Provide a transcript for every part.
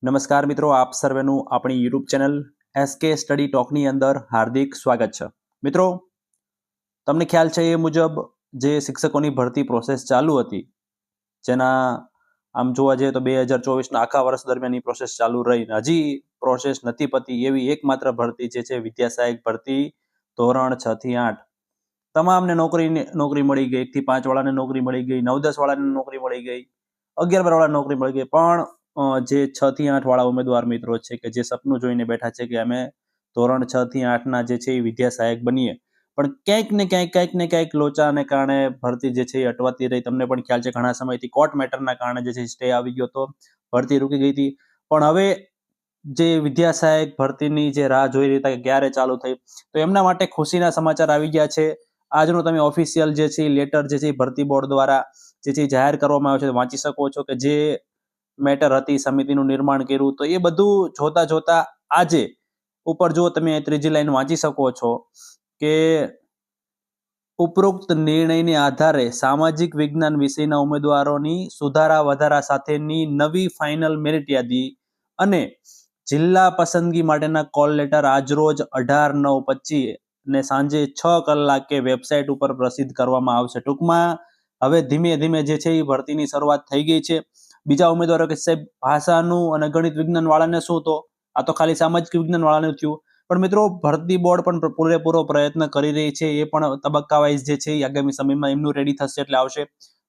નમસ્કાર મિત્રો, આપ સર્વેનું આપણી યુટ્યુબ ચેનલ એસકે સ્ટડી ટોકની અંદર હાર્દિક સ્વાગત છે। મિત્રો, તમને ખ્યાલ છે એ મુજબ જે શિક્ષકોની ભરતી પ્રોસેસ ચાલુ હતી, જેના આમ જોવા જઈએ તો 2024ના આખા વર્ષ દરમિયાન પ્રોસેસ ચાલુ રહી, હજી પ્રોસેસ નથી પતી એવી એકમાત્ર ભરતી જે છે વિદ્યા સહાયક ભરતી ધોરણ 6 થી 8 તમામને નોકરી મળી ગઈ। 1 થી 5 વાળાને નોકરી મળી ગઈ, 9-10 વાળાને નોકરી મળી ગઈ, 11-12 વાળાને નોકરી મળી ગઈ, પણ જે 6 થી 8 વાળા ઉમેદવાર મિત્રો છે કે જે સપનું જોઈને બેઠા છે કે અમે ધોરણ 6 થી 8ના જે છે એ વિદ્યા સહાયક બનીએ, પણ ક્યાંક ને ક્યાંક લોચાને કારણે ભરતી જે છે એ અટવાતી રહી। તમને પણ ખ્યાલ છે ઘણા સમયથી કોર્ટ મેટરના કારણે જે છે સ્ટે આવી ગયો હતો, ભરતી રૂકી ગઈ હતી। પણ હવે જે વિદ્યા સહાયક ભરતીની જે રાહ જોઈ રહી હતા કે ક્યારે ચાલુ થઈ, તો એમના માટે ખુશીના સમાચાર આવી ગયા છે। આજનો તમે ઓફિશિયલ જે છે લેટર જે છે ભરતી બોર્ડ દ્વારા જે છે જાહેર કરવામાં આવ્યો છે, વાંચી શકો છો કે જે મેટર હતી, સમિતિનું નિર્માણ કર્યું, તો એ બધું જોતા આજે ઉપર જો તમે ત્રીજી લાઈન વાંચી શકો છો કે ઉપરોક્ત નિર્ણયને આધારે સામાજિક વિજ્ઞાન વિષયના ઉમેદવારોની સુધારા વધારા સાથેની નવી ફાઇનલ મેરિટ યાદી અને જિલ્લા પસંદગી માટેના કોલ લેટર આજરોજ 18/9/25 ને સાંજે 6 કલાકે વેબસાઇટ ઉપર પ્રસિદ્ધ કરવામાં આવશે। ટૂંકમાં હવે ધીમે ધીમે જે છે એ ભરતીની શરૂઆત થઈ ગઈ છે। બીજા ઉમેદવારો કે સાહેબ ભાષાનું અને ગણિત વિજ્ઞાન વાળાને શું, તો આ તો ખાલી સામાજિક વિજ્ઞાન વાળાને થયું, પણ મિત્રો ભરતી બોર્ડ પણ પૂરેપૂરો પ્રયત્ન કરી રહી છે। એ પણ તબક્કા વાઇઝ જે છે એ આગામી સમયમાં એમનું રેડી થશે એટલે આવશે।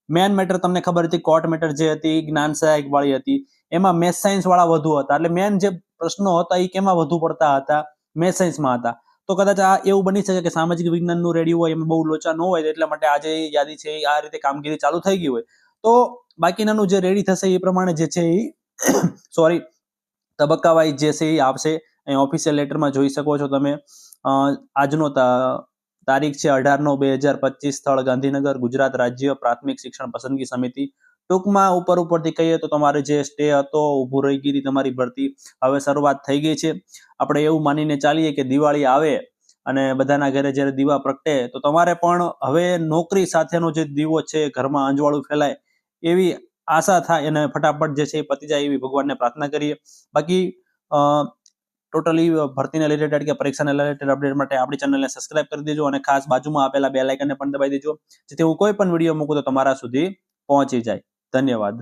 મેન મેટર તમને ખબર હતી, કોર્ટ મેટર જે હતી જ્ઞાન સહાયક વાળી હતી, એમાં મેથ્સ સાયન્સ વાળા વધુ હતા, એટલે મેન જે પ્રશ્નો હતા એ કેમાં વધુ પડતા હતા, મેથ્સ સાયન્સમાં હતા। તો કદાચ આ એવું બની શકે કે સામાજિક વિજ્ઞાનનું રેડી હોય, એમાં બહુ લોચા ન હોય, એટલા માટે આજે યાદી છે આ રીતે કામગીરી ચાલુ થઈ ગઈ હોય, તો બાકીનાનું જે રેડી થશે એ પ્રમાણે જે છે એ તબક્કા વાઇઝ જે છે એ આવશે। અહીં ઓફિશિયલ લેટરમાં જોઈ શકો છો તમે, આજનો તારીખ છે 18/9/2025, સ્થળ ગાંધીનગર, ગુજરાત રાજ્ય પ્રાથમિક શિક્ષણ પસંદગી સમિતિ। ટૂંકમાં ઉપરથી કહીએ તો તમારે જે સ્ટે હતો, ઊભું રહી ગઈ તમારી ભરતી, હવે શરૂઆત થઈ ગઈ છે। આપણે એવું માનીને ચાલીએ કે દિવાળી આવે અને બધાના ઘરે જ્યારે દીવા પ્રગટે, તો તમારે પણ હવે નોકરી સાથેનો જે દીવો છે ઘરમાં અંજવાળું ફેલાય એવી આશા થાય અને ફટાફટ જે છે એ પતી જાય એવી ભગવાનને પ્રાર્થના કરીએ। બાકી ટોટલી ભરતીને રિલેટેડ કે પરીક્ષાને રિલેટેડ અપડેટ માટે આપણી ચેનલને સબસ્ક્રાઇબ કરી દેજો અને ખાસ બાજુમાં આપેલા બેલ આઇકનને પણ દબાવી દેજો, જેથી હું કોઈ પણ વિડીયો મૂકું તો તમારા સુધી પહોંચી જાય। ધન્યવાદ।